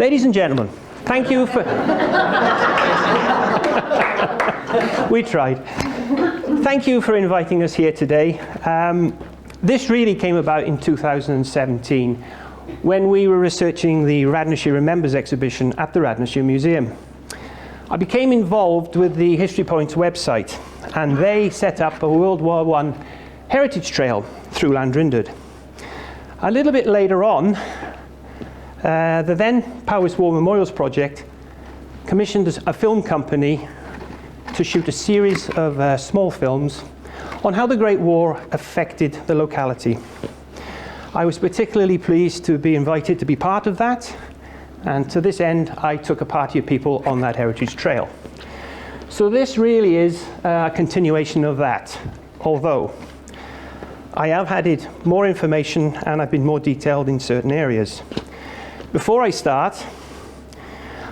Ladies and gentlemen, thank you for... We tried. Thank you for inviting us here today. This really came about in 2017 when we were researching the Radnorshire Remembers exhibition at the Radnorshire Museum. I became involved with the History Points website, and they set up a World War I heritage trail through Landrindod. A little bit later on, the then Powys War Memorials Project commissioned a film company to shoot a series of small films on how the Great War affected the locality. I was particularly pleased to be invited to be part of that, and to this end I took a party of people on that heritage trail. So this really is a continuation of that, although I have added more information and I've been more detailed in certain areas. Before I start,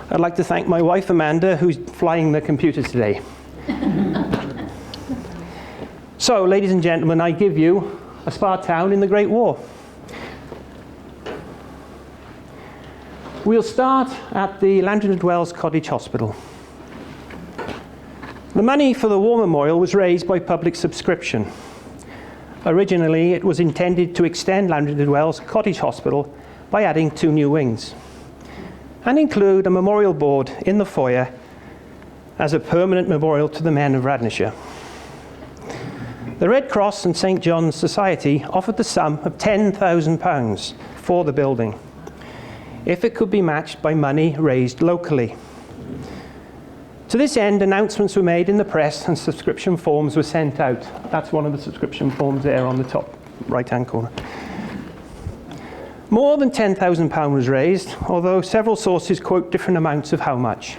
I'd like to thank my wife Amanda, who's flying the computer today. So, ladies and gentlemen, I give you a spa town in the Great War. We'll start at the Landrindod Wells Cottage Hospital. The money for the War Memorial was raised by public subscription. Originally, it was intended to extend Landrindod Wells Cottage Hospital by adding 2 new wings and include a memorial board in the foyer as a permanent memorial to the men of Radnorshire. The Red Cross and St John's Society offered the sum of £10,000 for the building, if it could be matched by money raised locally. To this end, announcements were made in the press and subscription forms were sent out. That's one of the subscription forms there on the top right-hand corner. More than £10,000 was raised, although several sources quote different amounts of how much.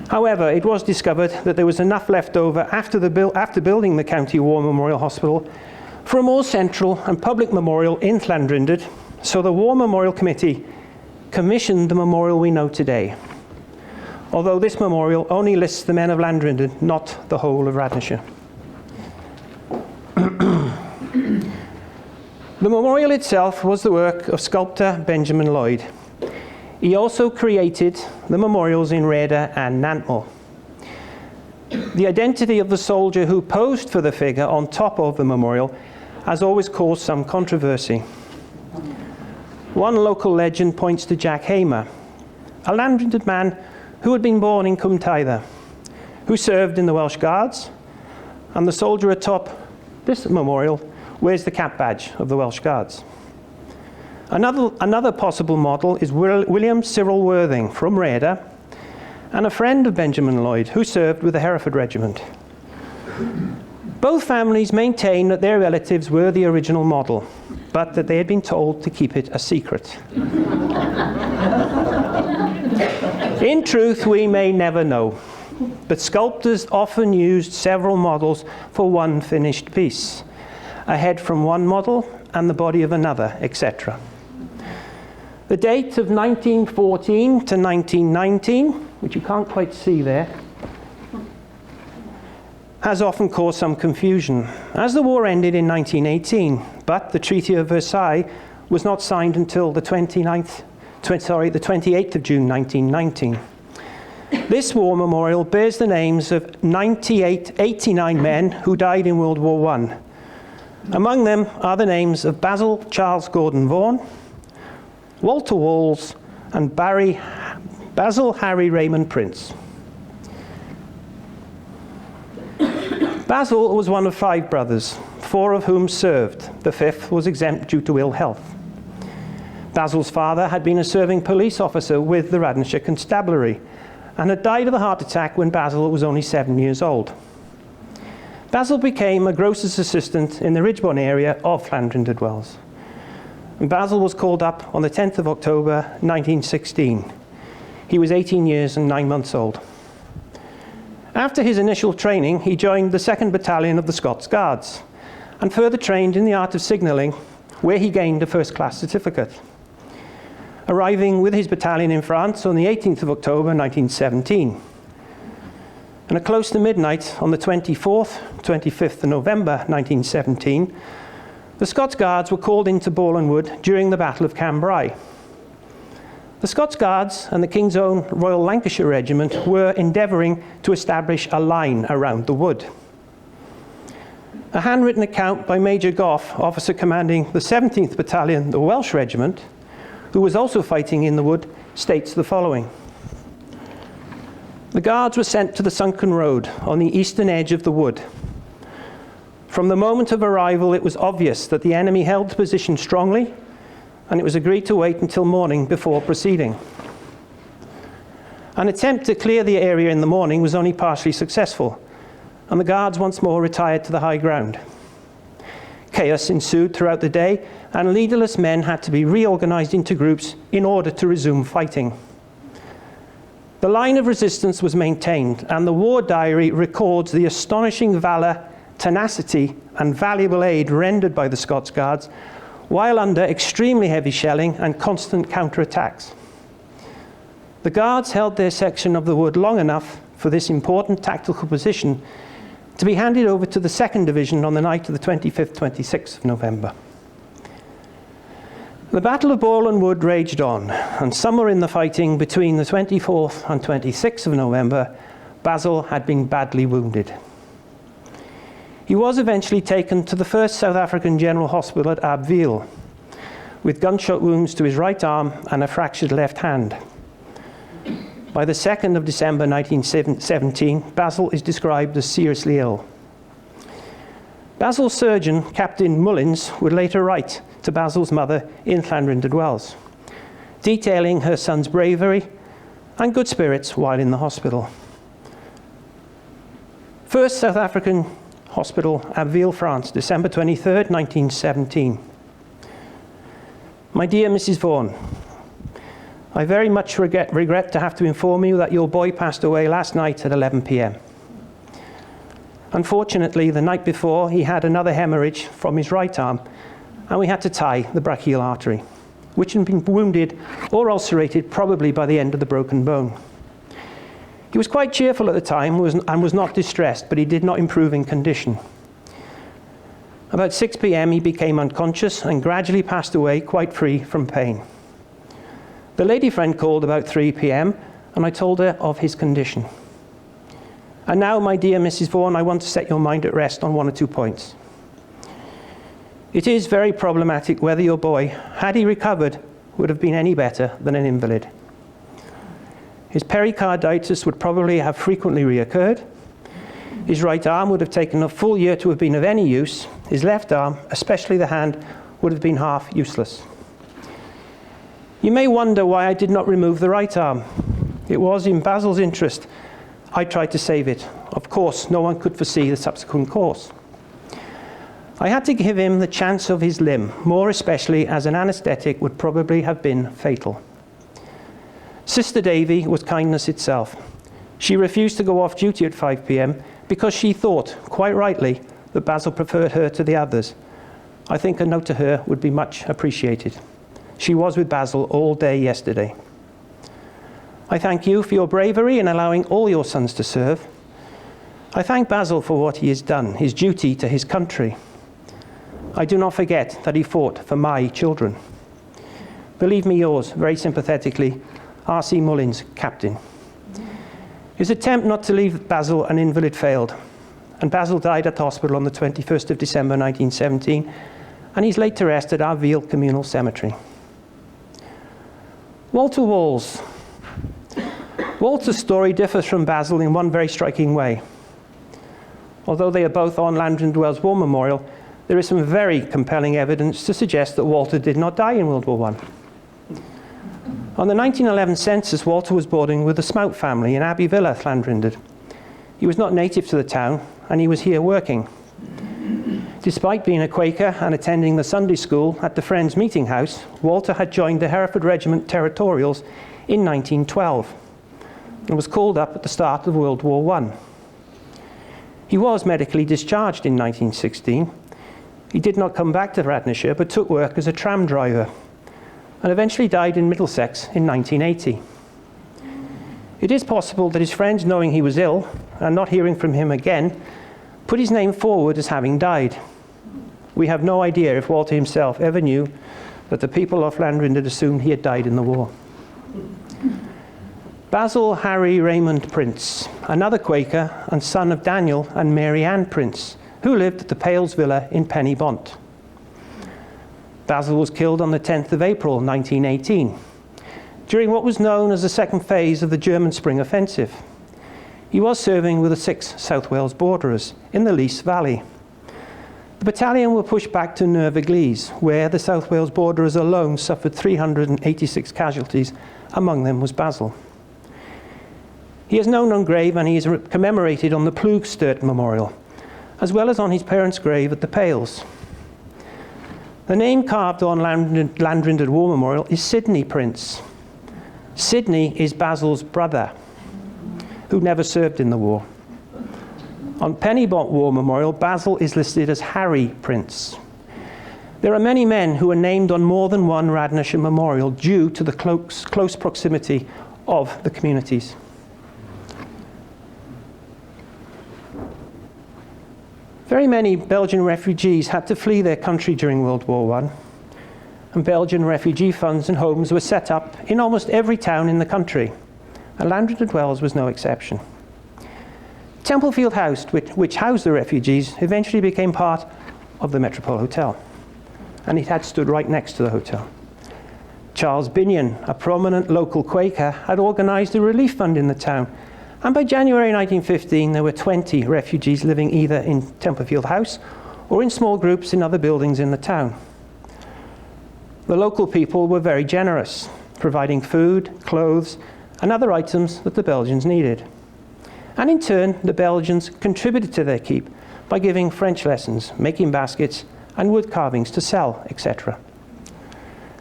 However, it was discovered that there was enough left over after building the County War Memorial Hospital for a more central and public memorial in Landrindod, so the War Memorial Committee commissioned the memorial we know today. Although this memorial only lists the men of Landrindod, not the whole of Radnorshire. The memorial itself was the work of sculptor Benjamin Lloyd. He also created the memorials in Rheda and Nantmore. The identity of the soldier who posed for the figure on top of the memorial has always caused some controversy. One local legend points to Jack Hamer, a Landrindod man who had been born in Cwmtaidda, who served in the Welsh Guards, and the soldier atop this memorial wears the cap badge of the Welsh Guards. Another possible model is William Cyril Worthing from Rheda, and a friend of Benjamin Lloyd who served with the Hereford Regiment. Both families maintain that their relatives were the original model, but that they had been told to keep it a secret. In truth, we may never know, but sculptors often used several models for one finished piece, a head from one model and the body of another, etc. The date of 1914 to 1919, which you can't quite see there, has often caused some confusion, as the war ended in 1918, but the Treaty of Versailles was not signed until the 28th of June 1919. This war memorial bears the names of 89 men who died in World War I. Among them are the names of Basil Charles Gordon Vaughan, Walter Walls, and Basil Harry Raymond Prince. Basil was one of 5 brothers, 4 of whom served. The 5th was exempt due to ill health. Basil's father had been a serving police officer with the Radnorshire Constabulary and had died of a heart attack when Basil was only 7 years old. Basil became a grocer's assistant in the Ridgebourne area of Landrindod Wells. And Basil was called up on the 10th of October 1916. He was 18 years and 9 months old. After his initial training, he joined the 2nd Battalion of the Scots Guards and further trained in the art of signalling, where he gained a first-class certificate. Arriving with his battalion in France on the 18th of October 1917. And at close to midnight on the 24th, 25th of November 1917, the Scots Guards were called into Boreham Wood during the Battle of Cambrai. The Scots Guards and the King's Own Royal Lancashire Regiment were endeavouring to establish a line around the wood. A handwritten account by Major Gough, officer commanding the 17th Battalion, the Welsh Regiment, who was also fighting in the wood, states the following. The Guards were sent to the sunken road on the eastern edge of the wood. From the moment of arrival, it was obvious that the enemy held the position strongly, and it was agreed to wait until morning before proceeding. An attempt to clear the area in the morning was only partially successful, and the Guards once more retired to the high ground. Chaos ensued throughout the day, and leaderless men had to be reorganized into groups in order to resume fighting. The line of resistance was maintained, and the war diary records the astonishing valor, tenacity, and valuable aid rendered by the Scots Guards while under extremely heavy shelling and constant counterattacks. The Guards held their section of the wood long enough for this important tactical position to be handed over to the 2nd Division on the night of the 25th, 26th of November. The Battle of Bourlon Wood raged on, and somewhere in the fighting between the 24th and 26th of November, Basil had been badly wounded. He was eventually taken to the 1st South African General Hospital at Abbeville, with gunshot wounds to his right arm and a fractured left hand. By the 2nd of December 1917, Basil is described as seriously ill. Basil's surgeon, Captain Mullins, would later write to Basil's mother in Llanrindod Wells, detailing her son's bravery and good spirits while in the hospital. 1st South African Hospital, Abbeville, France, December 23rd, 1917. My dear Mrs. Vaughan, I very much regret to have to inform you that your boy passed away last night at 11 p.m. Unfortunately, the night before, he had another hemorrhage from his right arm, and we had to tie the brachial artery, which had been wounded or ulcerated probably by the end of the broken bone. He was quite cheerful at the time and was not distressed, but he did not improve in condition. About 6 p.m. he became unconscious and gradually passed away quite free from pain. The lady friend called about 3 p.m. and I told her of his condition. And now, my dear Mrs. Vaughan, I want to set your mind at rest on 1 or 2 points. It is very problematic whether your boy, had he recovered, would have been any better than an invalid. His pericarditis would probably have frequently reoccurred. His right arm would have taken a full year to have been of any use. His left arm, especially the hand, would have been half useless. You may wonder why I did not remove the right arm. It was in Basil's interest. I tried to save it. Of course, no one could foresee the subsequent course. I had to give him the chance of his limb, more especially as an anaesthetic would probably have been fatal. Sister Davy was kindness itself. She refused to go off duty at 5 p.m. because she thought, quite rightly, that Basil preferred her to the others. I think a note to her would be much appreciated. She was with Basil all day yesterday. I thank you for your bravery in allowing all your sons to serve. I thank Basil for what he has done, his duty to his country. I do not forget that he fought for my children. Believe me yours, very sympathetically, R.C. Mullins, Captain. His attempt not to leave Basil an invalid failed, and Basil died at the hospital on the 21st of December 1917, and he's laid to rest at Abbeville Communal Cemetery. Walter Walls. Walter's story differs from Basil in one very striking way. Although they are both on Llanrindod Wells War Memorial, there is some very compelling evidence to suggest that Walter did not die in World War I. On the 1911 census, Walter was boarding with the Smout family in Abbey Villa, Llanrindod. He was not native to the town, and he was here working. Despite being a Quaker and attending the Sunday school at the Friends Meeting House, Walter had joined the Hereford Regiment Territorials in 1912 and was called up at the start of World War I. He was medically discharged in 1916. He did not come back to Radnorshire, but took work as a tram driver, and eventually died in Middlesex in 1980. It is possible that his friends, knowing he was ill and not hearing from him again, put his name forward as having died. We have no idea if Walter himself ever knew that the people of Llanrindod assumed he had died in the war. Basil Harry Raymond Prince, another Quaker and son of Daniel and Mary Ann Prince, who lived at the Pales Villa in Pennybont. Basil was killed on the 10th of April 1918, during what was known as the second phase of the German Spring Offensive. He was serving with the 6th South Wales Borderers in the Lys Valley. The battalion were pushed back to Neuve Eglise, where the South Wales Borderers alone suffered 386 casualties. Among them was Basil. He is known on grave, and he is commemorated on the Plugstert Memorial, as well as on his parents' grave at the Pales. The name carved on Landrindod War Memorial is Sidney Prince. Sidney is Basil's brother, who never served in the war. On Pennybont War Memorial, Basil is listed as Harry Prince. There are many men who are named on more than one Radnorshire memorial due to the close proximity of the communities. Very many Belgian refugees had to flee their country during World War I, and Belgian refugee funds and homes were set up in almost every town in the country, and Landrindod Wells was no exception. Templefield House, which housed the refugees, eventually became part of the Metropole Hotel, and it had stood right next to the hotel. Charles Binion, a prominent local Quaker, had organised a relief fund in the town, and by January 1915 there were 20 refugees living either in Templefield House or in small groups in other buildings in the town. The local people were very generous, providing food, clothes, and other items that the Belgians needed. And in turn, the Belgians contributed to their keep by giving French lessons, making baskets, and wood carvings to sell, etc.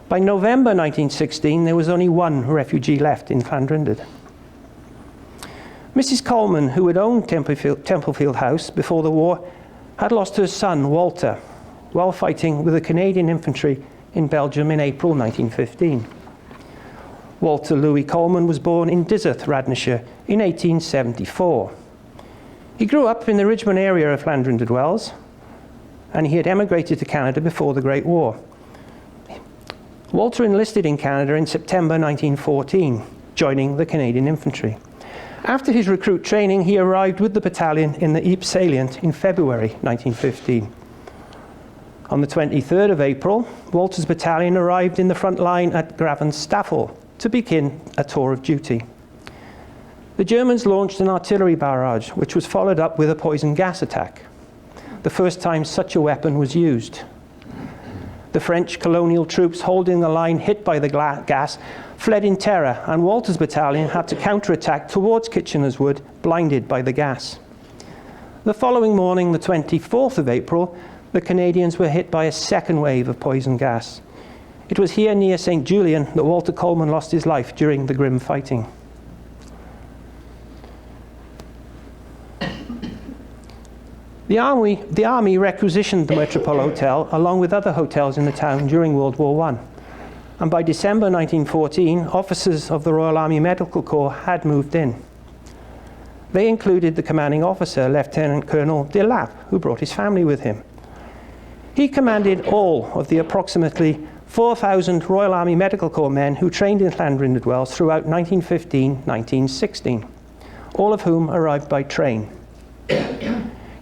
By November 1916, there was only one refugee left in Landrindod. Mrs. Coleman, who had owned Templefield House before the war, had lost her son, Walter, while fighting with the Canadian infantry in Belgium in April 1915. Walter Louis Coleman was born in Dizzard, Radnorshire, in 1874. He grew up in the Richmond area of Landrindod Wells, and he had emigrated to Canada before the Great War. Walter enlisted in Canada in September 1914, joining the Canadian infantry. After his recruit training, he arrived with the battalion in the Ypres salient in February 1915. On the 23rd of April, Walter's battalion arrived in the front line at Gravenstaffel to begin a tour of duty. The Germans launched an artillery barrage, which was followed up with a poison gas attack, the first time such a weapon was used. The French colonial troops holding the line hit by the gas fled in terror, and Walter's battalion had to counterattack towards Kitchener's Wood, blinded by the gas. The following morning, the 24th of April, the Canadians were hit by a second wave of poison gas. It was here near St. Julian that Walter Coleman lost his life during the grim fighting. The army requisitioned the Metropole Hotel along with other hotels in the town during World War I. And by December 1914, officers of the Royal Army Medical Corps had moved in. They included the commanding officer, Lieutenant Colonel de Lapp, who brought his family with him. He commanded all of the approximately 4,000 Royal Army Medical Corps men who trained in Landrindod Wells throughout 1915-1916, all of whom arrived by train.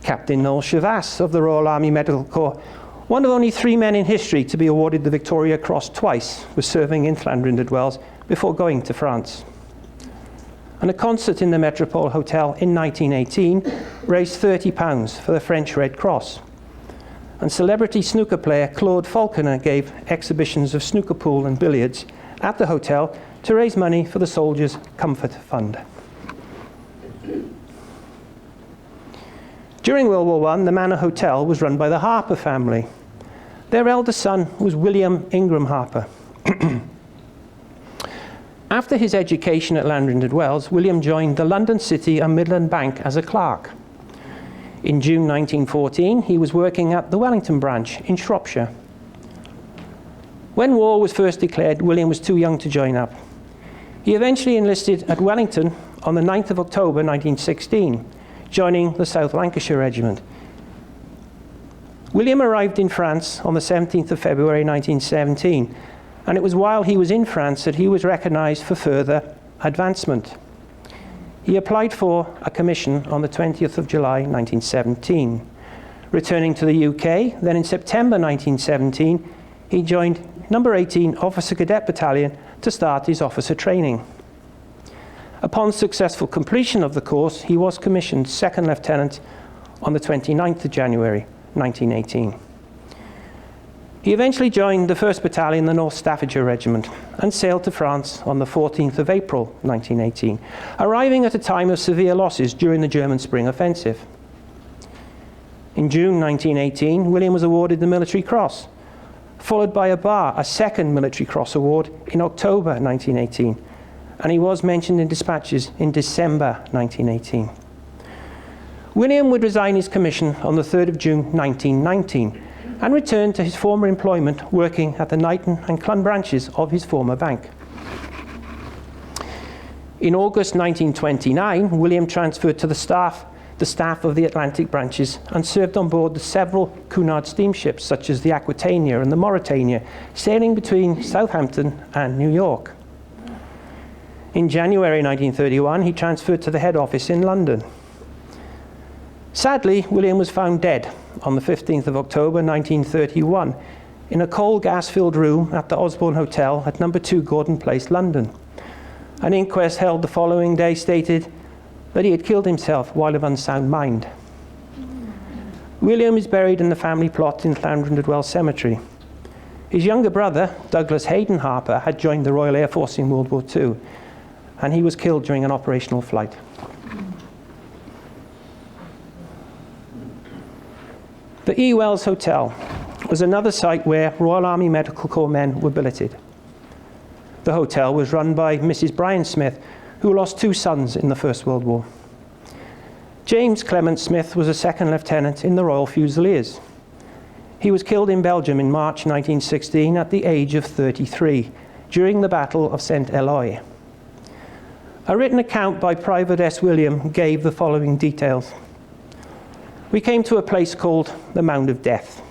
Captain Noel Chavasse of the Royal Army Medical Corps, one of only 3 men in history to be awarded the Victoria Cross twice, was serving in Landrindod Wells before going to France. And a concert in the Metropole Hotel in 1918 raised £30 for the French Red Cross. And celebrity snooker player Claude Falconer gave exhibitions of snooker pool and billiards at the hotel to raise money for the Soldiers' Comfort Fund. During World War I, the Manor Hotel was run by the Harper family. Their eldest son was William Ingram Harper. After his education at Landrindod Wells, William joined the London City and Midland Bank as a clerk. In June 1914, he was working at the Wellington branch in Shropshire. When war was first declared, William was too young to join up. He eventually enlisted at Wellington on the 9th of October 1916, joining the South Lancashire Regiment. William arrived in France on the 17th of February 1917, and it was while he was in France that he was recognised for further advancement. He applied for a commission on the 20th of July 1917. Returning to the UK, then in September 1917, he joined No. 18 Officer Cadet Battalion to start his officer training. Upon successful completion of the course, he was commissioned Second Lieutenant on the 29th of January 1918. He eventually joined the 1st Battalion, the North Staffordshire Regiment, and sailed to France on the 14th of April 1918, arriving at a time of severe losses during the German Spring Offensive. In June 1918, William was awarded the Military Cross, followed by a second Military Cross award in October 1918, and he was mentioned in dispatches in December 1918. William would resign his commission on the 3rd of June 1919 and return to his former employment working at the Knighton and Clun branches of his former bank. In August 1929, William transferred to the staff of the Atlantic branches and served on board the several Cunard steamships such as the Aquitania and the Mauretania, sailing between Southampton and New York. In January 1931, he transferred to the head office in London. Sadly, William was found dead on the 15th of October 1931 in a coal gas-filled room at the Osborne Hotel at No. 2 Gordon Place, London. An inquest held the following day stated that he had killed himself while of unsound mind. William is buried in the family plot in Llandrindod Cemetery. His younger brother, Douglas Hayden Harper, had joined the Royal Air Force in World War II, and he was killed during an operational flight. The E. Wells Hotel was another site where Royal Army Medical Corps men were billeted. The hotel was run by Mrs. Brian Smith, who lost 2 sons in the First World War. James Clement Smith was a second lieutenant in the Royal Fusiliers. He was killed in Belgium in March 1916 at the age of 33 during the Battle of St. Eloi. A written account by Private S. William gave the following details. We came to a place called the Mound of Death.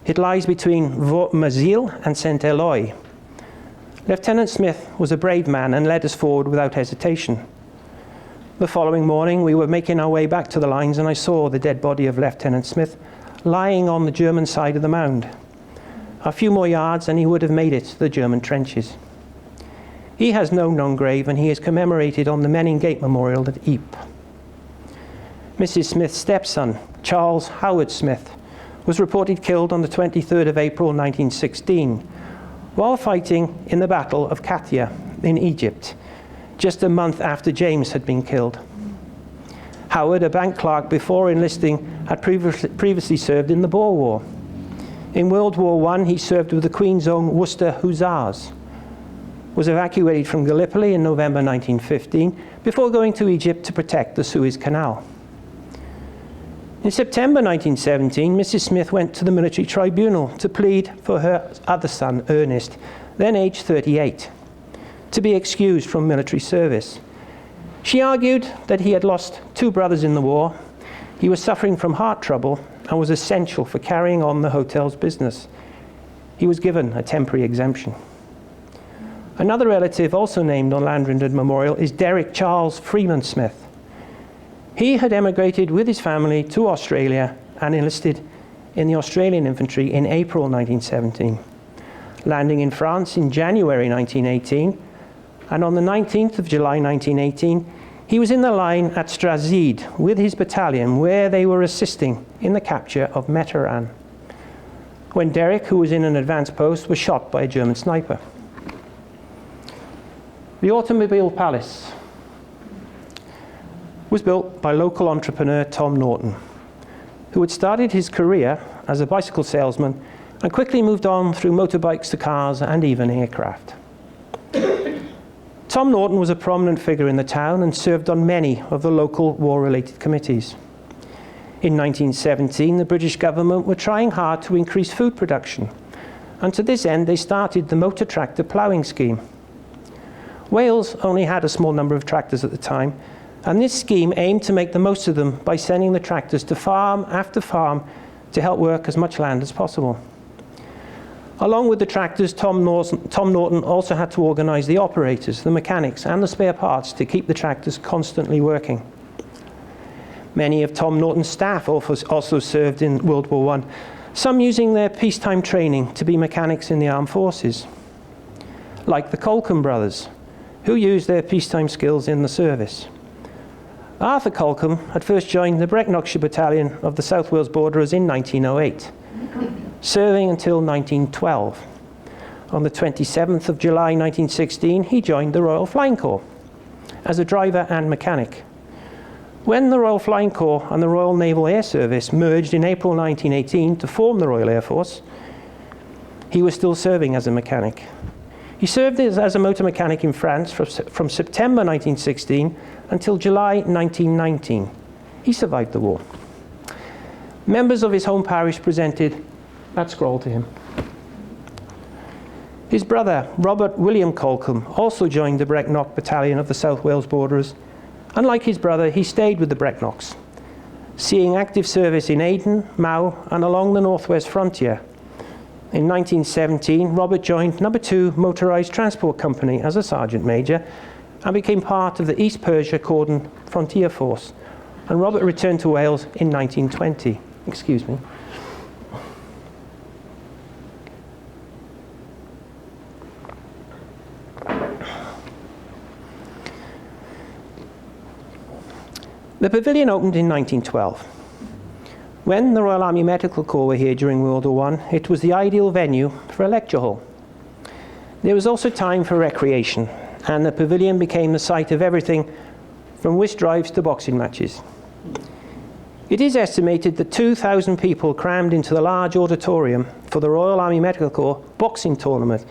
It lies between Vaux-Mazille and St. Eloi. Lieutenant Smith was a brave man and led us forward without hesitation. The following morning, we were making our way back to the lines and I saw the dead body of Lieutenant Smith lying on the German side of the mound. A few more yards and he would have made it to the German trenches. He has no known grave and he is commemorated on the Menin Gate Memorial at Ypres. Mrs. Smith's stepson, Charles Howard Smith, was reported killed on the 23rd of April 1916 while fighting in the Battle of Katia in Egypt, just a month after James had been killed. Howard, a bank clerk before enlisting, had previously served in the Boer War. In World War I, he served with the Queen's Own Worcester Hussars, was evacuated from Gallipoli in November 1915 before going to Egypt to protect the Suez Canal. In September 1917, Mrs. Smith went to the military tribunal to plead for her other son, Ernest, then aged 38, to be excused from military service. She argued that he had lost 2 brothers in the war, he was suffering from heart trouble, and was essential for carrying on the hotel's business. He was given a temporary exemption. Another relative also named on Llandrindod Memorial is Derek Charles Freeman Smith. He had emigrated with his family to Australia and enlisted in the Australian infantry in April 1917, landing in France in January 1918, and on the 19th of July 1918, he was in the line at Strazide with his battalion where they were assisting in the capture of Metaran, when Derek, who was in an advanced post, was shot by a German sniper. The Automobile Palace was built by local entrepreneur Tom Norton, who had started his career as a bicycle salesman and quickly moved on through motorbikes to cars and even aircraft. Tom Norton was a prominent figure in the town and served on many of the local war-related committees. In 1917, the British government were trying hard to increase food production, and to this end they started the motor tractor ploughing scheme. Wales only had a small number of tractors at the time, and this scheme aimed to make the most of them by sending the tractors to farm after farm to help work as much land as possible. Along with the tractors, Tom Norton also had to organise the operators, the mechanics and the spare parts to keep the tractors constantly working. Many of Tom Norton's staff also served in World War I, some using their peacetime training to be mechanics in the armed forces, like the Colcombe brothers, who used their peacetime skills in the service. Arthur Colcombe had first joined the Radnorshire Battalion of the South Wales Borderers in 1908, serving until 1912. On the 27th of July 1916, he joined the Royal Flying Corps as a driver and mechanic. When the Royal Flying Corps and the Royal Naval Air Service merged in April 1918 to form the Royal Air Force, he was still serving as a mechanic. He served as a motor mechanic in France from September 1916 until July 1919. He survived the war. Members of his home parish presented that scroll to him. His brother, Robert William Colcombe, also joined the Brecknock Battalion of the South Wales Borderers. Unlike his brother, he stayed with the Brecknocks, seeing active service in Aden, Mau, and along the northwest frontier. In 1917, Robert joined No. 2 Motorised Transport Company as a sergeant major and became part of the East Persia Cordon Frontier Force. And Robert returned to Wales in 1920. Excuse me. The pavilion opened in 1912. When the Royal Army Medical Corps were here during World War I, it was the ideal venue for a lecture hall. There was also time for recreation, and the pavilion became the site of everything from whist drives to boxing matches. It is estimated that 2,000 people crammed into the large auditorium for the Royal Army Medical Corps boxing tournament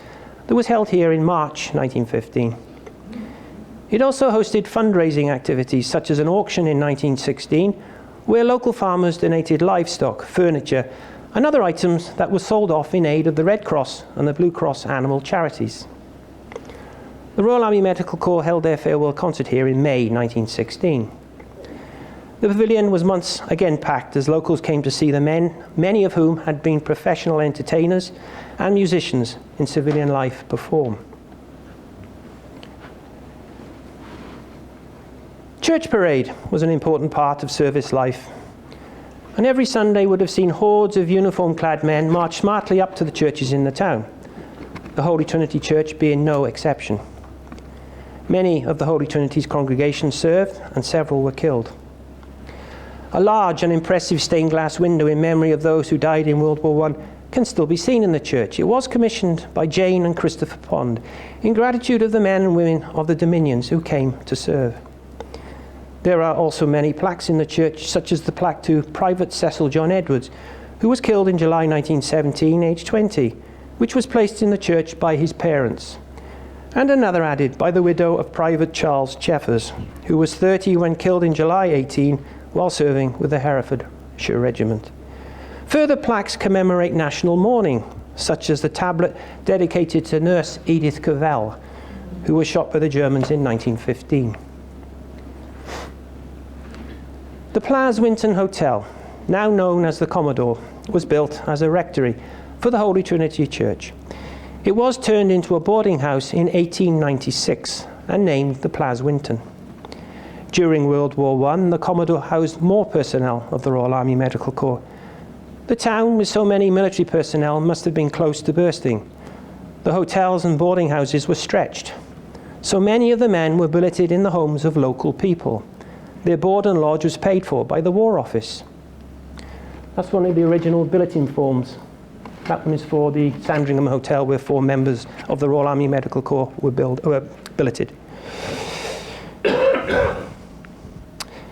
that was held here in March 1915. It also hosted fundraising activities such as an auction in 1916 where local farmers donated livestock, furniture and other items that were sold off in aid of the Red Cross and the Blue Cross animal charities. The Royal Army Medical Corps held their farewell concert here in May 1916. The pavilion was once again packed as locals came to see the men, many of whom had been professional entertainers and musicians in civilian life, perform. Church parade was an important part of service life, and every Sunday would have seen hordes of uniform-clad men march smartly up to the churches in the town, the Holy Trinity Church being no exception. Many of the Holy Trinity's congregations served, and several were killed. A large and impressive stained glass window in memory of those who died in World War I can still be seen in the church. It was commissioned by Jane and Christopher Pond in gratitude of the men and women of the Dominions who came to serve. There are also many plaques in the church, such as the plaque to Private Cecil John Edwards, who was killed in July 1917, aged 20, which was placed in the church by his parents, and another added by the widow of Private Charles Cheffers, who was 30 when killed in July 18 while serving with the Herefordshire Regiment. Further plaques commemorate national mourning, such as the tablet dedicated to Nurse Edith Cavell, who was shot by the Germans in 1915. The Plas Winton Hotel, now known as the Commodore, was built as a rectory for the Holy Trinity Church. It was turned into a boarding house in 1896 and named the Plas Winton. During World War I, the Commodore housed more personnel of the Royal Army Medical Corps. The town, with so many military personnel, must have been close to bursting. The hotels and boarding houses were stretched, so many of the men were billeted in the homes of local people. Their board and lodge was paid for by the War Office. That's one of the original billeting forms. That one is for the Sandringham Hotel, where 4 members of the Royal Army Medical Corps were billeted.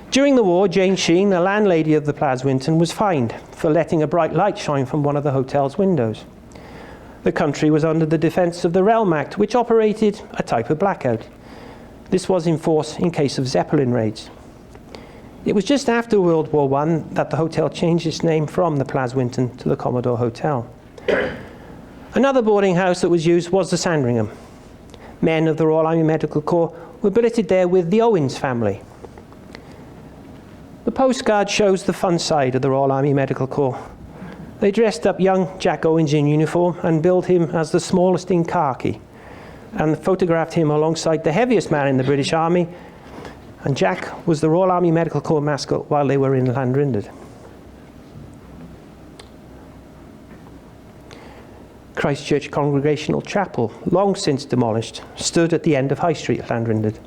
During the war, Jane Sheen, the landlady of the Plas Winton, was fined for letting a bright light shine from one of the hotel's windows. The country was under the Defence of the Realm Act, which operated a type of blackout. This was in force in case of Zeppelin raids. It was just after World War I that the hotel changed its name from the Plas Winton to the Commodore Hotel. Another boarding house that was used was the Sandringham. Men of the Royal Army Medical Corps were billeted there with the Owens family. The postcard shows the fun side of the Royal Army Medical Corps, They dressed up young Jack Owens in uniform and billed him as the smallest in khaki, and photographed him alongside the heaviest man in the British Army, and Jack was the Royal Army Medical Corps mascot while they were in Llanrindod. Christchurch Congregational Chapel, long since demolished, stood at the end of High Street, Llanrindod.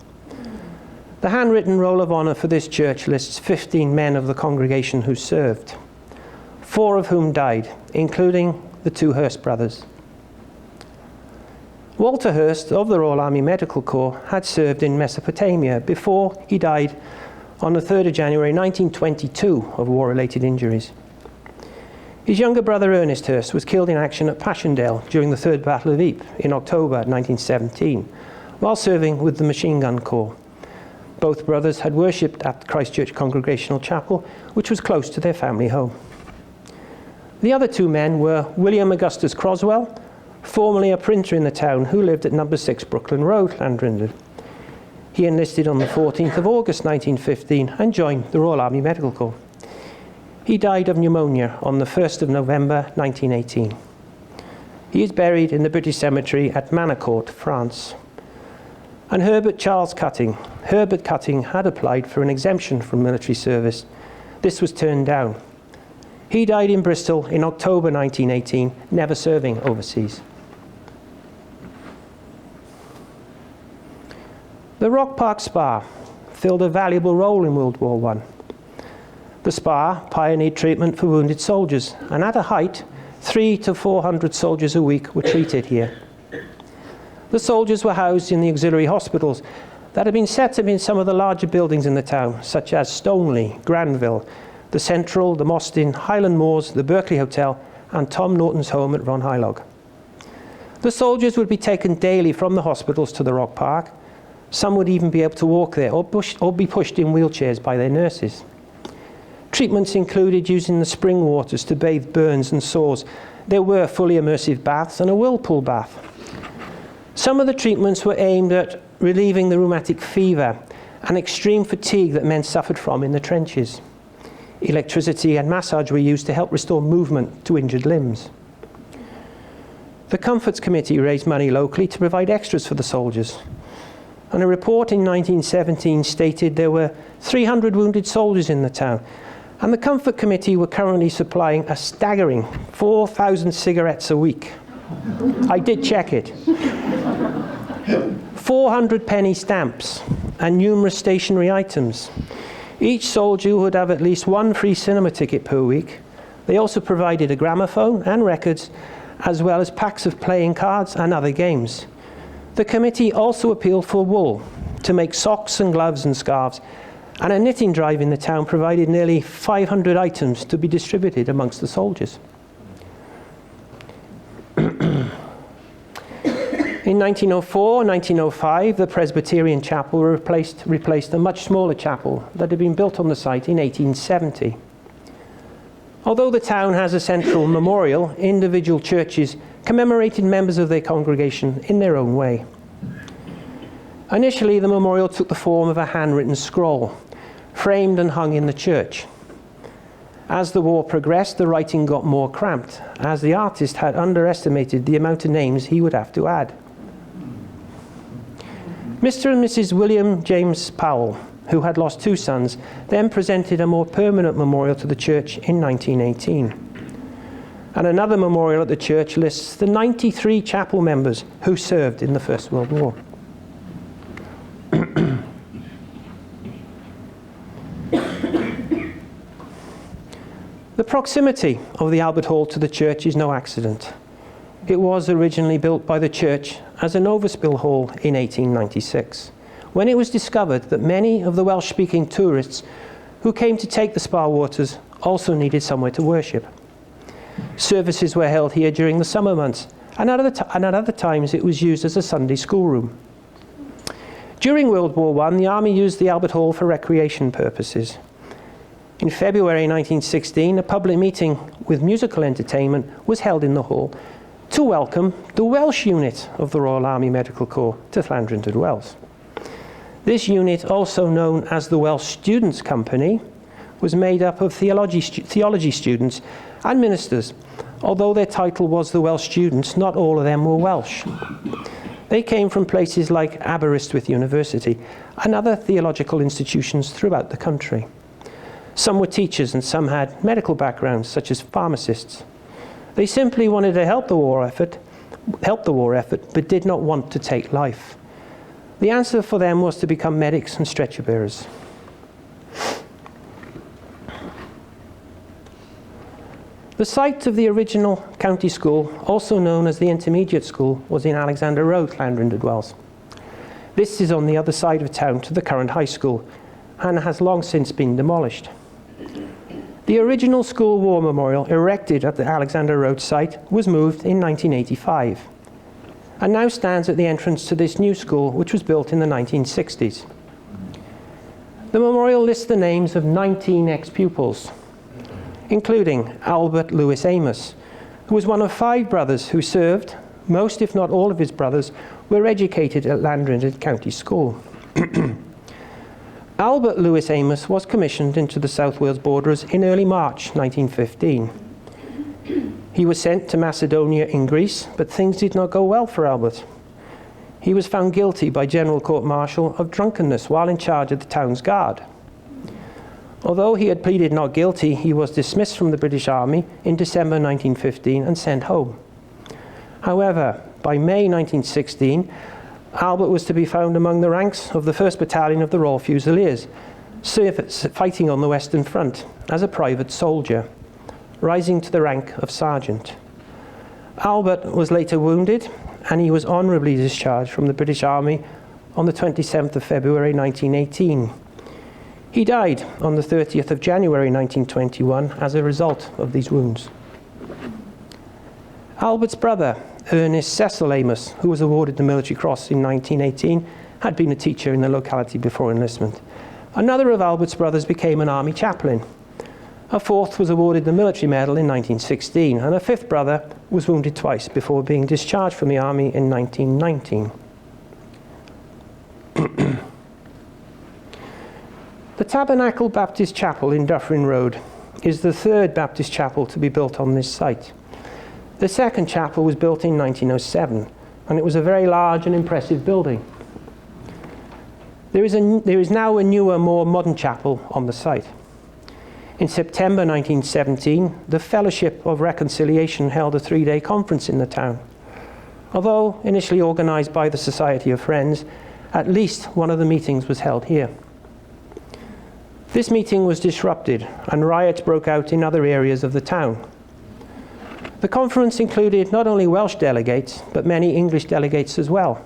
The handwritten roll of honour for this church lists 15 men of the congregation who served, 4 of whom died, including the 2 Hurst brothers. Walter Hurst of the Royal Army Medical Corps had served in Mesopotamia before he died on the 3rd of January 1922 of war-related injuries. His younger brother Ernest Hurst was killed in action at Passchendaele during the Third Battle of Ypres in October 1917, while serving with the Machine Gun Corps. Both brothers had worshipped at Christchurch Congregational Chapel, which was close to their family home. The other 2 men were William Augustus Croswell, formerly a printer in the town who lived at number 6 Brooklyn Road, Llanrindod. He enlisted on the 14th of August 1915 and joined the Royal Army Medical Corps. He died of pneumonia on the 1st of November 1918. He is buried in the British Cemetery at Manicourt, France. And Herbert Charles Cutting. Herbert Cutting had applied for an exemption from military service. This was turned down. He died in Bristol in October 1918, never serving overseas. The Rock Park Spa filled a valuable role in World War I. The spa pioneered treatment for wounded soldiers, and at a height, 300 to 400 soldiers a week were treated here. The soldiers were housed in the auxiliary hospitals that had been set up in some of the larger buildings in the town, such as Stoneleigh, Granville, the Central, the Mostyn, Highland Moors, the Berkeley Hotel, and Tom Norton's home at Ronhaelog. The soldiers would be taken daily from the hospitals to the Rock Park. Some would even be able to walk there or be pushed in wheelchairs by their nurses. Treatments included using the spring waters to bathe burns and sores. There were fully immersive baths and a whirlpool bath. Some of the treatments were aimed at relieving the rheumatic fever and extreme fatigue that men suffered from in the trenches. Electricity and massage were used to help restore movement to injured limbs. The Comforts Committee raised money locally to provide extras for the soldiers. And a report in 1917 stated there were 300 wounded soldiers in the town, and the Comfort Committee were currently supplying a staggering 4,000 cigarettes a week. I did check it. 400 penny stamps and numerous stationery items. Each soldier would have at least 1 free cinema ticket per week. They also provided a gramophone and records, as well as packs of playing cards and other games. The committee also appealed for wool to make socks and gloves and scarves, and a knitting drive in the town provided nearly 500 items to be distributed amongst the soldiers. In 1904 and 1905, the Presbyterian chapel replaced a much smaller chapel that had been built on the site in 1870. Although the town has a central memorial, individual churches commemorated members of their congregation in their own way. Initially, the memorial took the form of a handwritten scroll, framed and hung in the church. As the war progressed, the writing got more cramped, as the artist had underestimated the amount of names he would have to add. Mr. and Mrs. William James Powell, who had lost 2 sons, then presented a more permanent memorial to the church in 1918. And another memorial at the church lists the 93 chapel members who served in the First World War. The proximity of the Albert Hall to the church is no accident. It was originally built by the church as an overspill hall in 1896, when it was discovered that many of the Welsh-speaking tourists who came to take the spa waters also needed somewhere to worship. Services were held here during the summer months, and at other times it was used as a Sunday school room. During World War I, the Army used the Albert Hall for recreation purposes. In February 1916, a public meeting with musical entertainment was held in the hall to welcome the Welsh unit of the Royal Army Medical Corps to Llanrindod, Wales. This unit, also known as the Welsh Students' Company, was made up of theology students and ministers. Although their title was the Welsh students, not all of them were Welsh. They came from places like Aberystwyth University and other theological institutions throughout the country. Some were teachers and some had medical backgrounds, such as pharmacists. They simply wanted to help the war effort, but did not want to take life. The answer for them was to become medics and stretcher bearers. The site of the original county school, also known as the Intermediate School, was in Alexander Road, Llandrindod, Wales. This is on the other side of town to the current high school and has long since been demolished. The original school war memorial erected at the Alexander Road site was moved in 1985 and now stands at the entrance to this new school, which was built in the 1960s. The memorial lists the names of 19 ex-pupils, including Albert Lewis Amos, who was one of 5 brothers who served. Most, if not all, of his brothers were educated at Llandrindod County School. Albert Lewis Amos was commissioned into the South Wales Borderers in early March 1915. He was sent to Macedonia in Greece, but things did not go well for Albert. He was found guilty by General Court-Martial of drunkenness while in charge of the town's guard. Although he had pleaded not guilty, he was dismissed from the British Army in December 1915 and sent home. However, by May 1916, Albert was to be found among the ranks of the 1st Battalion of the Royal Fusiliers, fighting on the Western Front as a private soldier, rising to the rank of sergeant. Albert was later wounded, and he was honourably discharged from the British Army on the 27th of February 1918. He died on the 30th of January 1921 as a result of these wounds. Albert's brother, Ernest Cecil Amos, who was awarded the Military Cross in 1918, had been a teacher in the locality before enlistment. Another of Albert's brothers became an army chaplain. A 4th was awarded the Military Medal in 1916, and a 5th brother was wounded twice before being discharged from the army in 1919. The Tabernacle Baptist Chapel in Dyffryn Road is the 3rd Baptist chapel to be built on this site. The 2nd chapel was built in 1907, and it was a very large and impressive building. There is now a newer, more modern chapel on the site. In September 1917, the Fellowship of Reconciliation held a 3-day conference in the town. Although initially organised by the Society of Friends, at least one of the meetings was held here. This meeting was disrupted, and riots broke out in other areas of the town. The conference included not only Welsh delegates, but many English delegates as well.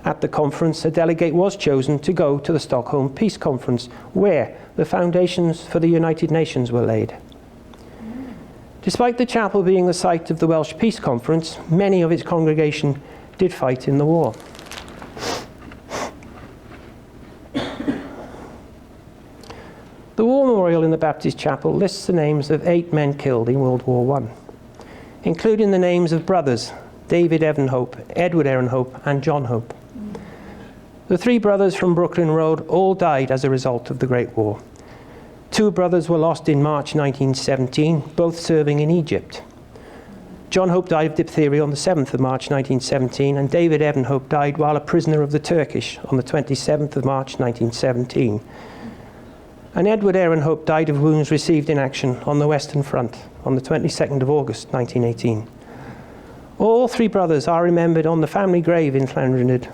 At the conference, a delegate was chosen to go to the Stockholm Peace Conference, where the foundations for the United Nations were laid. Despite the chapel being the site of the Welsh Peace Conference, many of its congregation did fight in the war. The War Memorial in the Baptist Chapel lists the names of 8 men killed in World War I, including the names of brothers David Evan Hope, Edward Aaron Hope, and John Hope. The 3 brothers from Brooklyn Road all died as a result of the Great War. 2 brothers were lost in March 1917, both serving in Egypt. John Hope died of diphtheria on the 7th of March 1917, and David Evan Hope died while a prisoner of the Turkish on the 27th of March 1917. And Edward Aaron Hope died of wounds received in action on the Western Front on the 22nd of August 1918. All 3 brothers are remembered on the family grave in Llandrindod.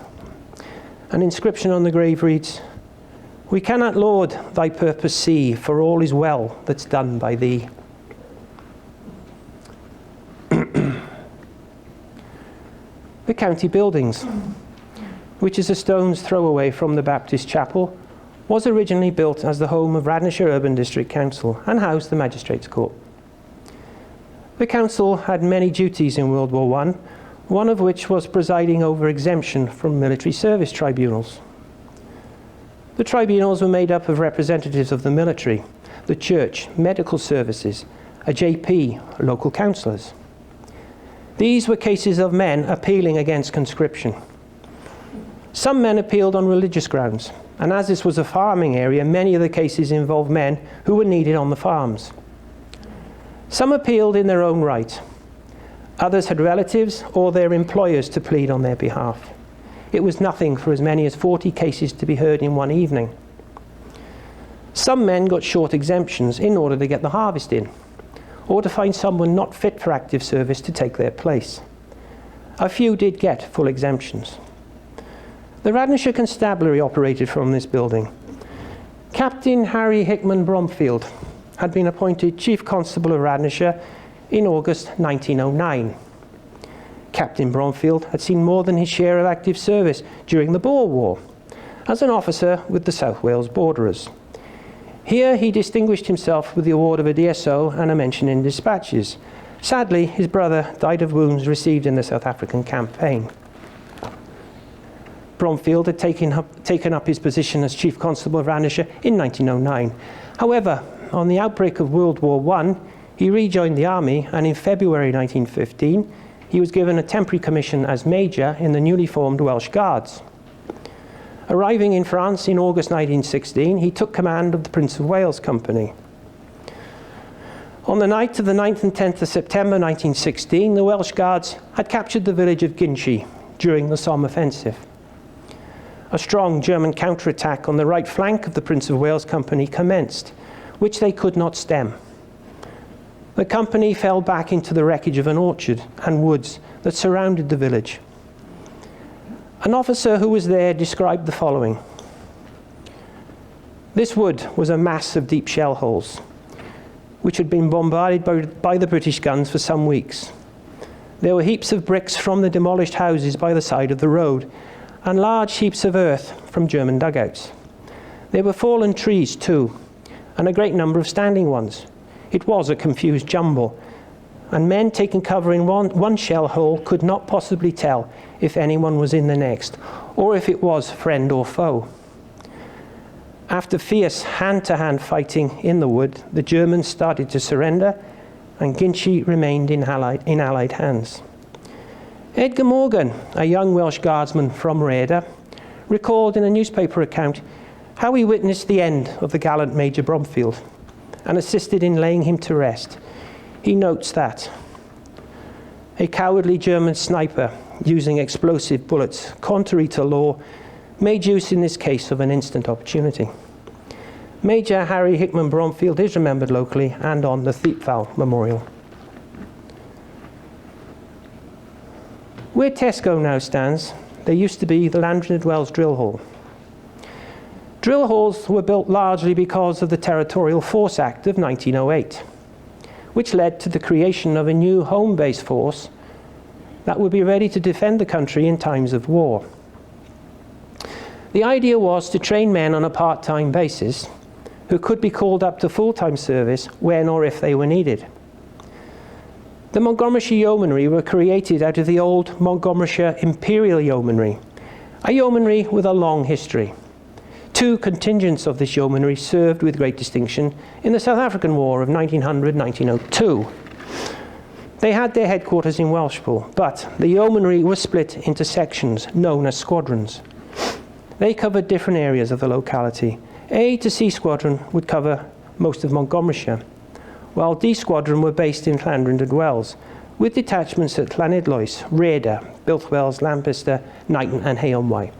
An inscription on the grave reads, "We cannot, Lord, thy purpose see, for all is well that's done by thee." The county buildings, which is a stone's throw away from the Baptist Chapel, was originally built as the home of Radnorshire Urban District Council and housed the Magistrates' Court. The council had many duties in World War I, one of which was presiding over exemption from military service tribunals. The tribunals were made up of representatives of the military, the church, medical services, a JP, local councillors. These were cases of men appealing against conscription. Some men appealed on religious grounds, and as this was a farming area, many of the cases involved men who were needed on the farms. Some appealed in their own right. Others had relatives or their employers to plead on their behalf. It was nothing for as many as 40 cases to be heard in one evening. Some men got short exemptions in order to get the harvest in, or to find someone not fit for active service to take their place. A few did get full exemptions. The Radnorshire Constabulary operated from this building. Captain Harry Hickman Bromfield had been appointed Chief Constable of Radnorshire in August 1909. Captain Bromfield had seen more than his share of active service during the Boer War as an officer with the South Wales Borderers. Here he distinguished himself with the award of a DSO and a mention in dispatches. Sadly, his brother died of wounds received in the South African campaign. Bromfield had taken up his position as Chief Constable of Radnorshire in 1909. However, on the outbreak of World War I, he rejoined the army, and in February 1915, he was given a temporary commission as Major in the newly formed Welsh Guards. Arriving in France in August 1916, he took command of the Prince of Wales Company. On the night of the 9th and 10th of September 1916, the Welsh Guards had captured the village of Ginchy during the Somme offensive. A strong German counterattack on the right flank of the Prince of Wales Company commenced, which they could not stem. The company fell back into the wreckage of an orchard and woods that surrounded the village. An officer who was there described the following. This wood was a mass of deep shell holes, which had been bombarded by the British guns for some weeks. There were heaps of bricks from the demolished houses by the side of the road, and large heaps of earth from German dugouts. There were fallen trees too, and a great number of standing ones. It was a confused jumble, and men taking cover in one shell hole could not possibly tell if anyone was in the next, or if it was friend or foe. After fierce hand-to-hand fighting in the wood, the Germans started to surrender, and Ginchy remained in Allied hands. Edgar Morgan, a young Welsh Guardsman from Radnorshire, recalled in a newspaper account how he witnessed the end of the gallant Major Bromfield and assisted in laying him to rest. He notes that a cowardly German sniper using explosive bullets, contrary to law, made use in this case of an instant opportunity. Major Harry Hickman Bromfield is remembered locally and on the Thiepval Memorial. Where Tesco now stands, there used to be the Llandrindod Wells Drill Hall. Drill halls were built largely because of the Territorial Force Act of 1908, which led to the creation of a new home-based force that would be ready to defend the country in times of war. The idea was to train men on a part-time basis who could be called up to full-time service when or if they were needed. The Montgomeryshire Yeomanry were created out of the old Montgomeryshire Imperial Yeomanry, a yeomanry with a long history. Two contingents of this yeomanry served with great distinction in the South African War of 1900-1902. They had their headquarters in Welshpool, but the yeomanry was split into sections known as squadrons. They covered different areas of the locality. A to C Squadron would cover most of Montgomeryshire, while D Squadron were based in Llandrindod Wells, with detachments at Llanidloes, Radar, Bilthwells, Lancaster, Knighton and Hay-on-Wye.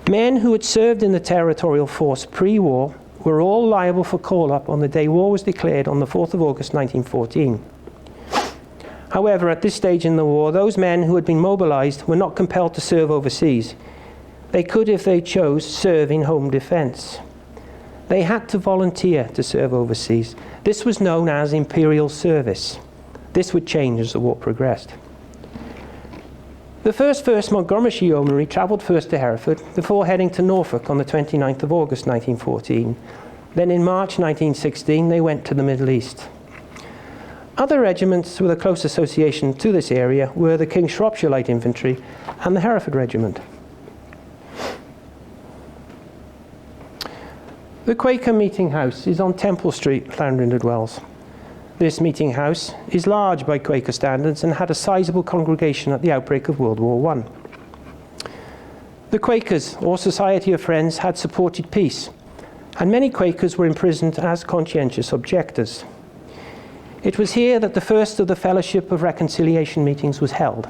Men who had served in the territorial force pre-war were all liable for call-up on the day war was declared on the 4th of August 1914. However, at this stage in the war, those men who had been mobilised were not compelled to serve overseas. They could, if they chose, serve in home defence. They had to volunteer to serve overseas. This was known as Imperial Service. This would change as the war progressed. The 1st Montgomeryshire Yeomanry travelled first to Hereford before heading to Norfolk on the 29th of August 1914. Then in March 1916 they went to the Middle East. Other regiments with a close association to this area were the King's Shropshire Light Infantry and the Hereford Regiment. The Quaker Meeting House is on Temple Street, Llandrindod Wells. This meeting house is large by Quaker standards and had a sizable congregation at the outbreak of World War I. The Quakers, or Society of Friends, had supported peace, and many Quakers were imprisoned as conscientious objectors. It was here that the first of the Fellowship of Reconciliation meetings was held.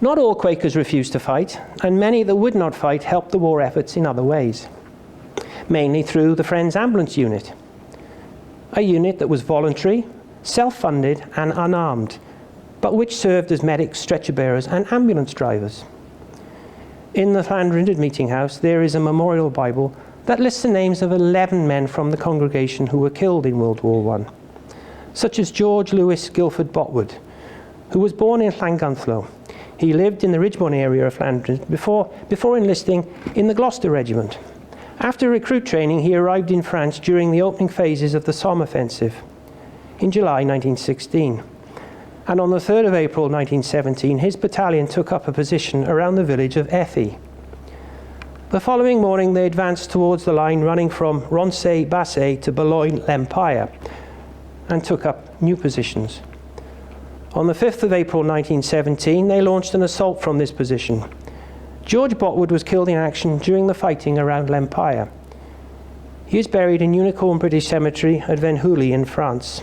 Not all Quakers refused to fight, and many that would not fight helped the war efforts in other ways, mainly through the Friends Ambulance Unit, a unit that was voluntary, self-funded and unarmed, but which served as medics, stretcher bearers and ambulance drivers. In the Llandrindod Meeting House there is a memorial Bible that lists the names of 11 men from the congregation who were killed in World War I, such as George Lewis Guilford Botwood, who was born in Llangunthlo. He lived in the Ridgeborne area of Llandrindod before enlisting in the Gloucester Regiment. After recruit training, he arrived in France during the opening phases of the Somme offensive in July 1916. And on the 3rd of April 1917, his battalion took up a position around the village of Effie. The following morning, they advanced towards the line running from Roncey-Bassay to Boulogne-l'Empire and took up new positions. On the 5th of April 1917, they launched an assault from this position. George Botwood was killed in action during the fighting around l'Empire. He is buried in Unicorn British Cemetery at Venhouly in France.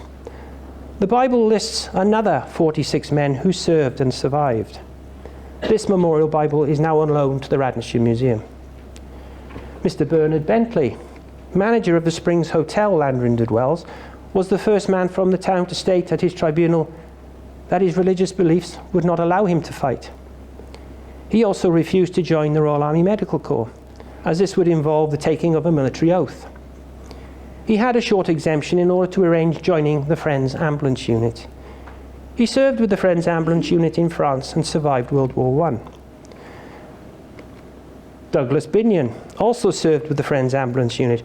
The Bible lists another 46 men who served and survived. This memorial Bible is now on loan to the Radnorshire Museum. Mr. Bernard Bentley, manager of the Springs Hotel, Llandrindod Wells, was the first man from the town to state at his tribunal that his religious beliefs would not allow him to fight. He also refused to join the Royal Army Medical Corps, as this would involve the taking of a military oath. He had a short exemption in order to arrange joining the Friends Ambulance Unit. He served with the Friends Ambulance Unit in France and survived World War I. Douglas Binion also served with the Friends Ambulance Unit.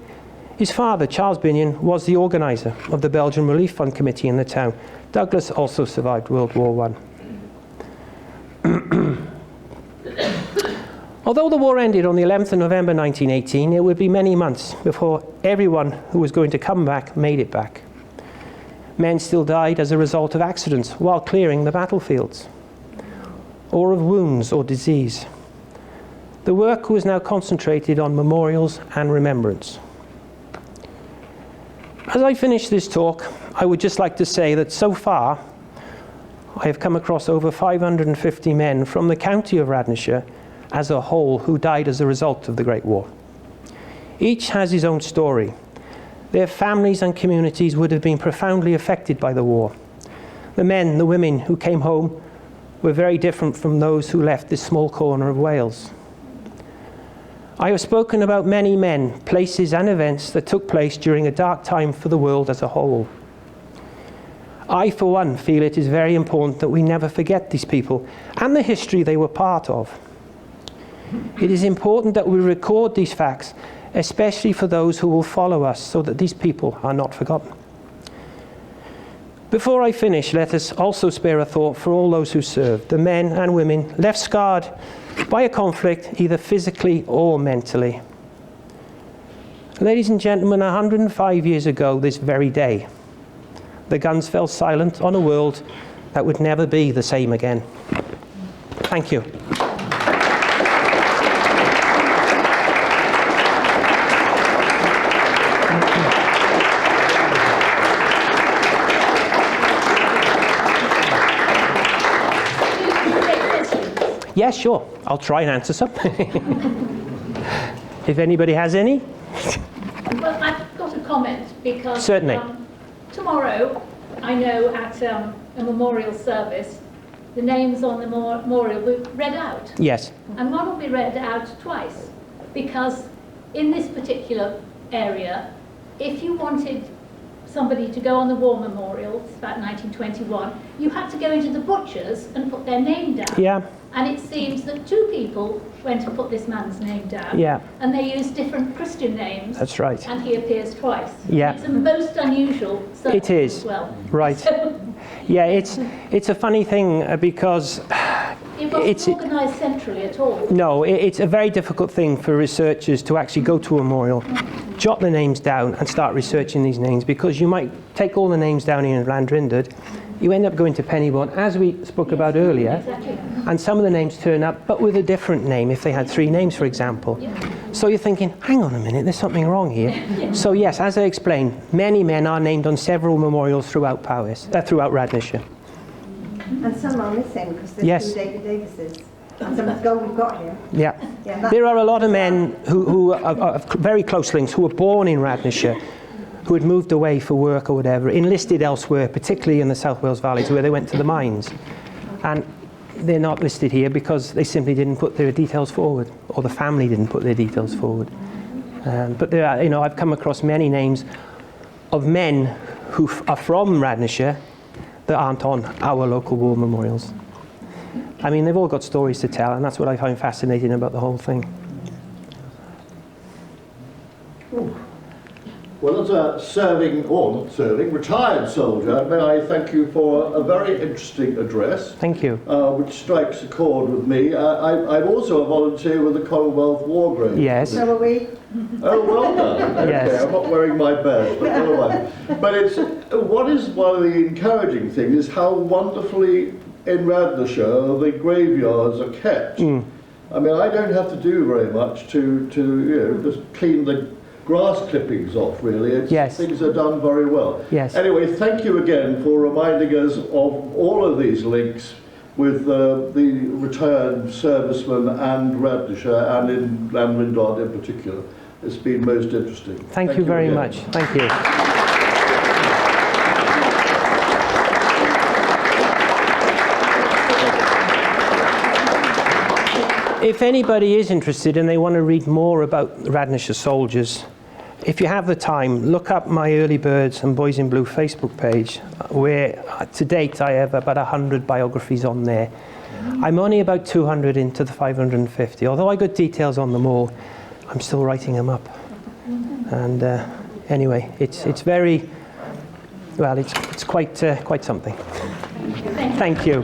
His father, Charles Binion, was the organiser of the Belgian Relief Fund Committee in the town. Douglas also survived World War I. Although the war ended on the 11th of November 1918, it would be many months before everyone who was going to come back made it back. Men still died as a result of accidents while clearing the battlefields, or of wounds or disease. The work was now concentrated on memorials and remembrance. As I finish this talk, I would just like to say that so far I have come across over 550 men from the county of Radnorshire as a whole who died as a result of the Great War. Each has his own story. Their families and communities would have been profoundly affected by the war. The men, the women who came home were very different from those who left this small corner of Wales. I have spoken about many men, places and events that took place during a dark time for the world as a whole. I, for one, feel it is very important that we never forget these people and the history they were part of. It is important that we record these facts, especially for those who will follow us, so that these people are not forgotten. Before I finish, let us also spare a thought for all those who served, the men and women left scarred by a conflict, either physically or mentally. Ladies and gentlemen, 105 years ago this very day, the guns fell silent on a world that would never be the same again. Thank you. Yes, sure. I'll try and answer some. If anybody has any. Well, I've got a comment because certainly. Tomorrow, I know at a memorial service, the names on the memorial will be read out. Yes. And one will be read out twice, because in this particular area, if you wanted somebody to go on the war memorial, it's about 1921, you had to go into the butcher's and put their name down. Yeah. And it seems that two people went to put this man's name down. Yeah. And they used different Christian names. That's right. And he appears twice. Yeah. It's a most unusual service. It is. As well. Right. Yeah, it's a funny thing because it wasn't organised centrally at all. No, it's a very difficult thing for researchers to actually go to a memorial, jot the names down and start researching these names, because you might take all the names down in Llandrindod You end up going to Pennybourne, as we spoke about earlier, and some of the names turn up, but with a different name, if they had 3 names, for example. So you're thinking, hang on a minute, there's something wrong here. So yes, as I explained, many men are named on several memorials throughout throughout Radnorshire. And some are missing because there's 2 David Davises. And some of the gold we've got here. Yeah. There are a lot of men who are very close links, who were born in Radnorshire, who had moved away for work or whatever, enlisted elsewhere, particularly in the South Wales valleys where they went to the mines. And they're not listed here because they simply didn't put their details forward, or the family didn't put their details forward. But there are, I've come across many names of men who are from Radnorshire that aren't on our local war memorials. I mean, they've all got stories to tell, and that's what I find fascinating about the whole thing. Well, as a retired soldier, may I thank you for a very interesting address. Thank you. Which strikes a chord with me. I'm also a volunteer with the Commonwealth War Graves. Yes. So are we. Oh, well done. Okay, Yes. I'm not wearing my badge, but never mind. But what is one of the encouraging things is how wonderfully in Radnorshire the graveyards are kept. I mean, I don't have to do very much to just clean the grass clippings off, really. Yes. Things are done very well. Yes. Anyway, thank you again for reminding us of all of these links with the returned servicemen and Radnorshire and in Llanrindod in particular. It's been most interesting. Thank you very again. much. Thank you. If anybody is interested and they want to read more about Radnorshire soldiers, if you have the time, look up my Early Birds and Boys in Blue Facebook page, where to date I have about 100 biographies on there. I'm only about 200 into the 550. Although I got details on them all, I'm still writing them up. And anyway, it's very, well, it's quite something. Thank you.